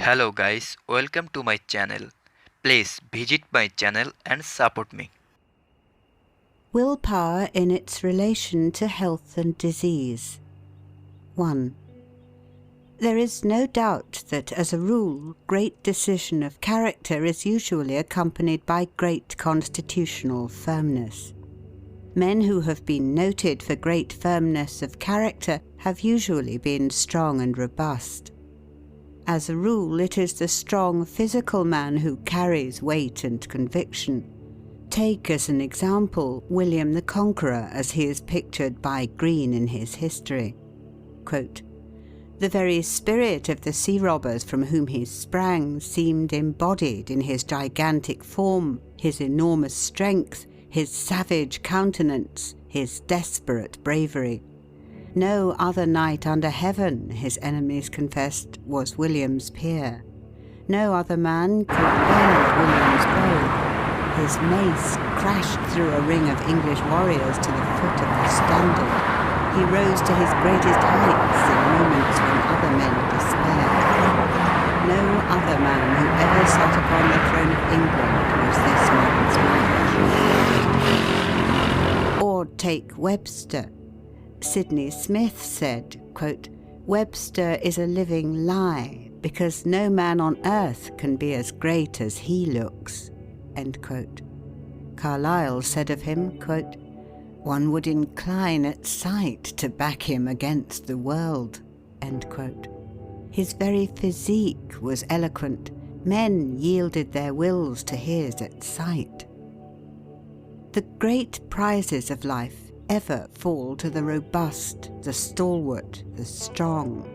Hello guys, welcome to my channel. Please visit my channel and support me. Willpower in its relation to health and disease. 1. There is no doubt that, as a rule, great decision of character is usually accompanied by great constitutional firmness. Men who have been noted for great firmness of character have usually been strong and robust. As a rule, it is the strong physical man who carries weight and conviction. Take as an example William the Conqueror as he is pictured by Green in his history. Quote, "The very spirit of the sea robbers from whom he sprang seemed embodied in his gigantic form, his enormous strength, his savage countenance, his desperate bravery. No other knight under heaven," his enemies confessed, "was William's peer. No other man could bend William's bow. His mace crashed through a ring of English warriors to the foot of the standard. He rose to his greatest heights in moments when other men despaired. No other man who ever sat upon the throne of England was this man's match." Or take Webster. Sidney Smith said, quote, "Webster is a living lie, because no man on earth can be as great as he looks." End quote. Carlyle said of him, quote, "One would incline at sight to back him against the world." End quote. His very physique was eloquent. Men yielded their wills to his at sight. The great prizes of life ever fall to the robust, the stalwart, the strong.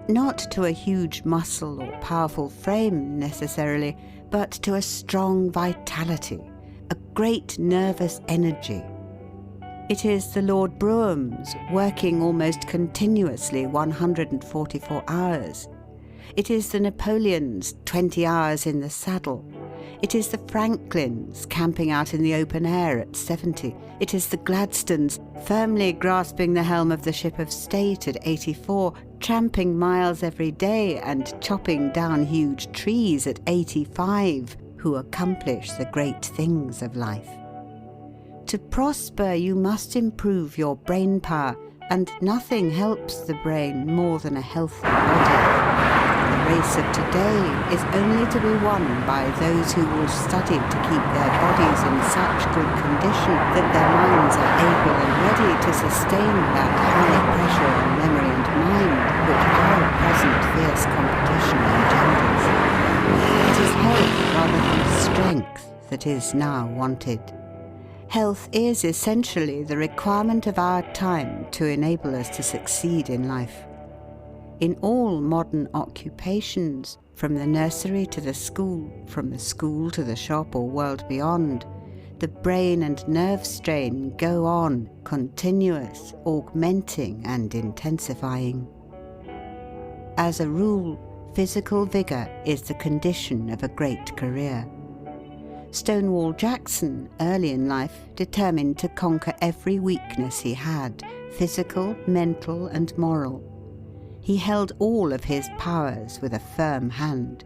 Not to a huge muscle or powerful frame necessarily, but to a strong vitality, a great nervous energy. It is the Lord Brougham's working almost continuously 144 hours. It is the Napoleon's 20 hours in the saddle. It is the Franklin's camping out in the open air at 70. It is the Gladstones firmly grasping the helm of the ship of state at 84, tramping miles every day and chopping down huge trees at 85, who accomplish the great things of life. To prosper, you must improve your brain power, and nothing helps the brain more than a healthy body. The race of today is only to be won by those who will study to keep their bodies in such good condition that their minds are able and ready to sustain that high pressure on memory and mind which our present fierce competition engenders. It is health rather than strength that is now wanted. Health is essentially the requirement of our time to enable us to succeed in life. In all modern occupations, from the nursery to the school, from the school to the shop or world beyond, the brain and nerve strain go on, continuous, augmenting and intensifying. As a rule, physical vigour is the condition of a great career. Stonewall Jackson, early in life, determined to conquer every weakness he had, physical, mental, and moral. He held all of his powers with a firm hand.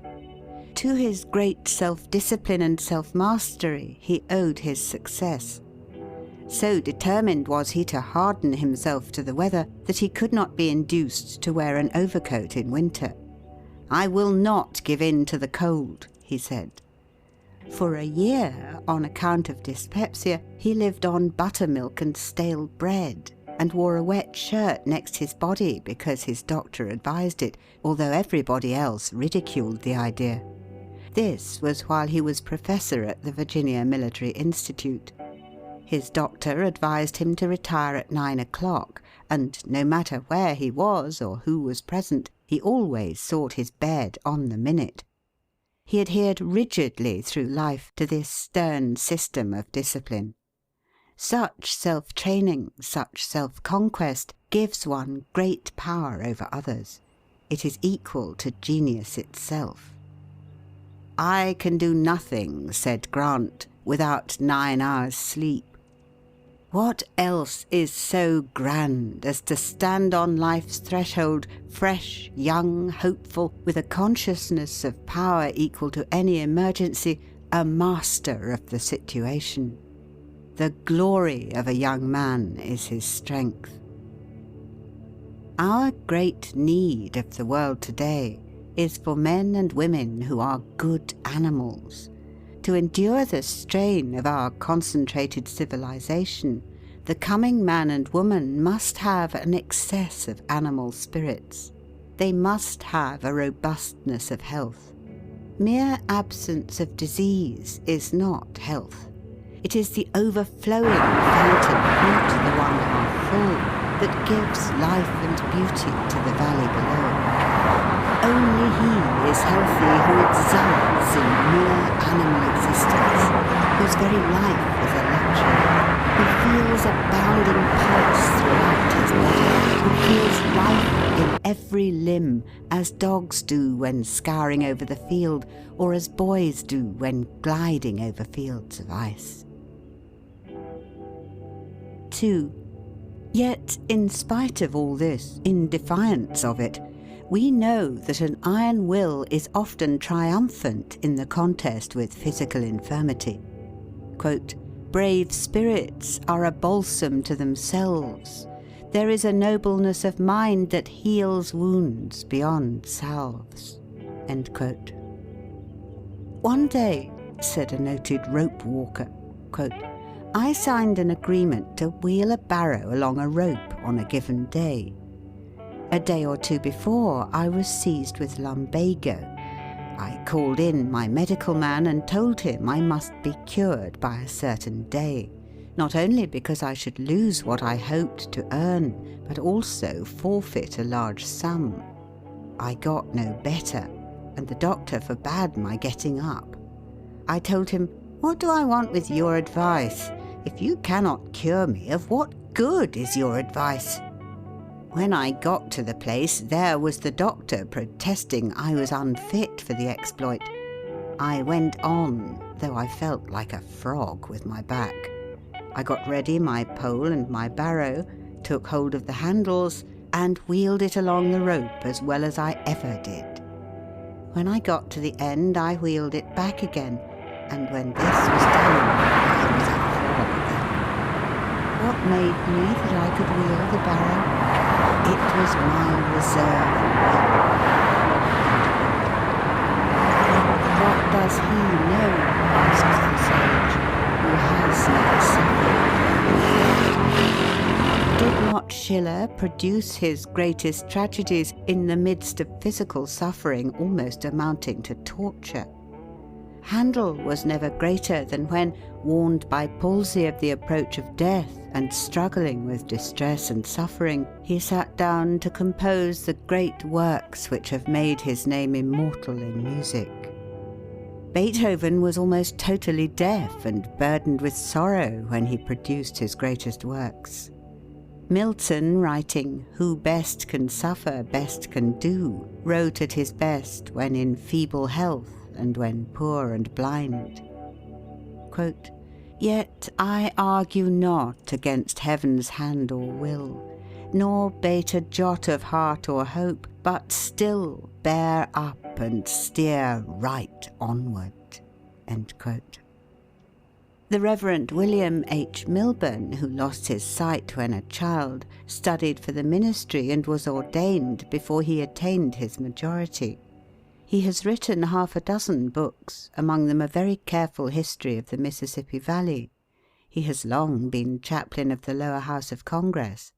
To his great self-discipline and self-mastery he owed his success. So determined was he to harden himself to the weather that he could not be induced to wear an overcoat in winter. "I will not give in to the cold," he said. For a year, on account of dyspepsia, he lived on buttermilk and stale bread, and wore a wet shirt next his body because his doctor advised it, although everybody else ridiculed the idea. This was while he was professor at the Virginia Military Institute. His doctor advised him to retire at 9 o'clock, and no matter where he was or who was present, he always sought his bed on the minute. He adhered rigidly through life to this stern system of discipline. Such self-training, such self-conquest, gives one great power over others. It is equal to genius itself. "I can do nothing," said Grant, "without 9 hours' sleep." What else is so grand as to stand on life's threshold, fresh, young, hopeful, with a consciousness of power equal to any emergency, a master of the situation? The glory of a young man is his strength. Our great need of the world today is for men and women who are good animals. To endure the strain of our concentrated civilization, the coming man and woman must have an excess of animal spirits. They must have a robustness of health. Mere absence of disease is not health. It is the overflowing fountain, not the one half full, that gives life and beauty to the valley below. Only he is healthy who exults in mere animal existence, whose very life is a luxury, who feels a bounding pulse throughout his body, who feels life in every limb, as dogs do when scouring over the field, or as boys do when gliding over fields of ice. 2. Yet, in spite of all this, in defiance of it, we know that an iron will is often triumphant in the contest with physical infirmity. Quote, "Brave spirits are a balsam to themselves. There is a nobleness of mind that heals wounds beyond salves." End quote. "One day," said a noted rope walker, quote, "I signed an agreement to wheel a barrow along a rope on a given day. A day or two before, I was seized with lumbago. I called in my medical man and told him I must be cured by a certain day, not only because I should lose what I hoped to earn, but also forfeit a large sum. I got no better, and the doctor forbade my getting up. I told him, 'What do I want with your advice? If you cannot cure me, of what good is your advice?' When I got to the place, there was the doctor protesting I was unfit for the exploit. I went on, though I felt like a frog with my back. I got ready my pole and my barrow, took hold of the handles, and wheeled it along the rope as well as I ever did. When I got to the end, I wheeled it back again, and when this was done, I was a frog again. What made me that I could wheel the barrow? It was my reserve will." "What does he know?" asked the sage, "who has never suffered?" Did not Schiller produce his greatest tragedies in the midst of physical suffering almost amounting to torture? Handel was never greater than when, warned by palsy of the approach of death and struggling with distress and suffering, he sat down to compose the great works which have made his name immortal in music. Beethoven was almost totally deaf and burdened with sorrow when he produced his greatest works. Milton, writing "Who best can suffer, best can do," wrote at his best when in feeble health and when poor and blind. Quote, "Yet I argue not against heaven's hand or will, nor bate a jot of heart or hope, but still bear up and steer right onward." End quote. The Reverend William H. Milburn, who lost his sight when a child, studied for the ministry and was ordained before he attained his majority. He has written 6 books, among them a very careful history of the Mississippi Valley. He has long been chaplain of the Lower House of Congress.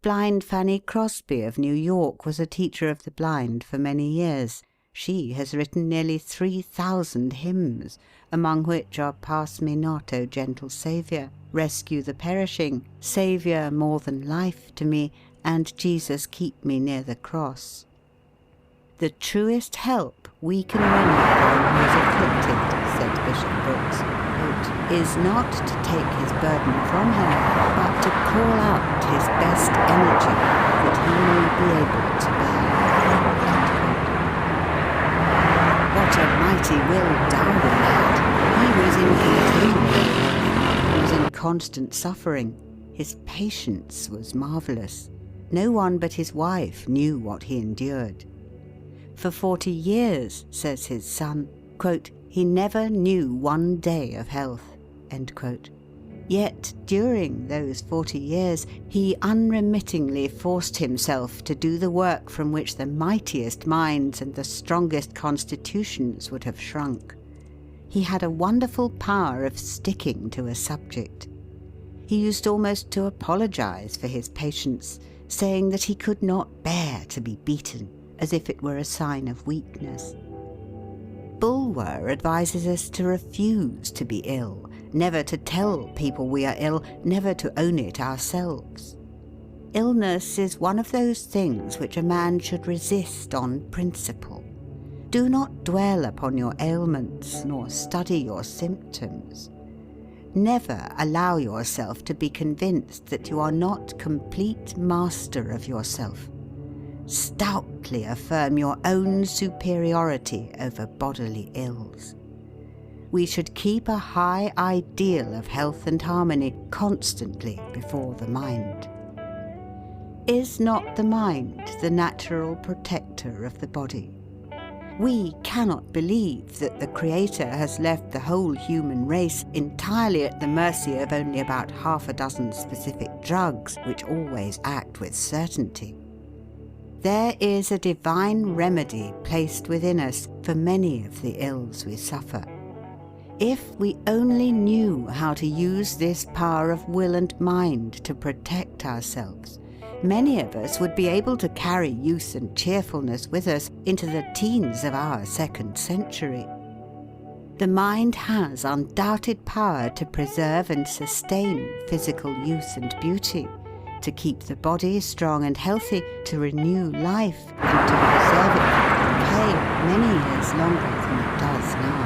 Blind Fanny Crosby of New York was a teacher of the blind for many years. She has written nearly 3,000 hymns, among which are "Pass Me Not, O Gentle Saviour," "Rescue the Perishing," "Saviour More Than Life to Me," and "Jesus Keep Me Near the Cross." "The truest help we can render one who is afflicted," said Bishop Brooks, quote, "is not to take his burden from him, but to call out his best energy that he may be able to bear." What a mighty will Darwin had! He was in continual health. was in constant suffering. His patience was marvellous. No one but his wife knew what he endured. For 40 years, says his son, quote, he never knew one day of health, end quote. Yet during those 40 years, he unremittingly forced himself to do the work from which the mightiest minds and the strongest constitutions would have shrunk. He had a wonderful power of sticking to a subject. He used almost to apologize for his patience, saying that he could not bear to be beaten, as if it were a sign of weakness. Bulwer advises us to refuse to be ill, never to tell people we are ill, never to own it ourselves. Illness is one of those things which a man should resist on principle. Do not dwell upon your ailments, nor study your symptoms. Never allow yourself to be convinced that you are not complete master of yourself. Stoutly affirm your own superiority over bodily ills. We should keep a high ideal of health and harmony constantly before the mind. Is not the mind the natural protector of the body? We cannot believe that the Creator has left the whole human race entirely at the mercy of only about half a dozen specific drugs which always act with certainty. There is a divine remedy placed within us for many of the ills we suffer. If we only knew how to use this power of will and mind to protect ourselves, many of us would be able to carry youth and cheerfulness with us into the teens of our 2nd century. The mind has undoubted power to preserve and sustain physical youth and beauty, to keep the body strong and healthy, to renew life, and to preserve it from decay many years longer than it does now.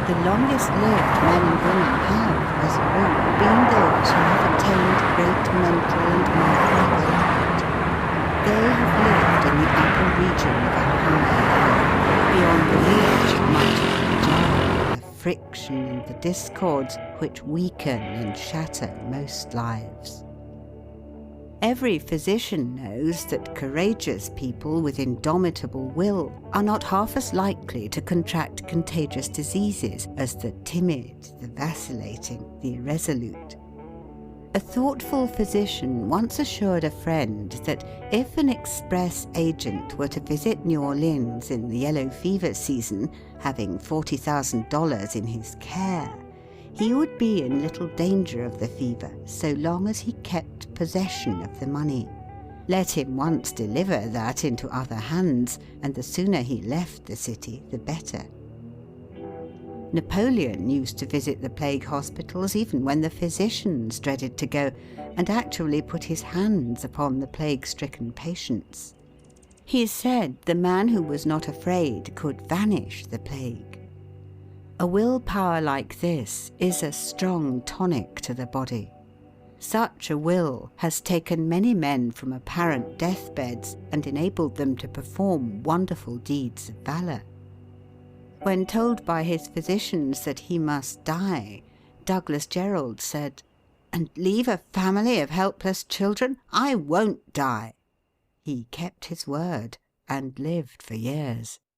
The longest lived men and women have, as a rule, been those who have attained great mental and moral development. They have lived in the upper region of a high beyond the reach of much of the jar, the friction and the discords which weaken and shatter most lives. Every physician knows that courageous people with indomitable will are not half as likely to contract contagious diseases as the timid, the vacillating, the irresolute. A thoughtful physician once assured a friend that if an express agent were to visit New Orleans in the yellow fever season, having $40,000 in his care, he would be in little danger of the fever so long as he kept possession of the money. Let him once deliver that into other hands, and the sooner he left the city, the better. Napoleon used to visit the plague hospitals even when the physicians dreaded to go, and actually put his hands upon the plague-stricken patients. He said the man who was not afraid could vanish the plague. A willpower like this is a strong tonic to the body. Such a will has taken many men from apparent deathbeds and enabled them to perform wonderful deeds of valor. When told by his physicians that he must die, Douglas Jerrold said, "And leave a family of helpless children? I won't die." He kept his word and lived for years.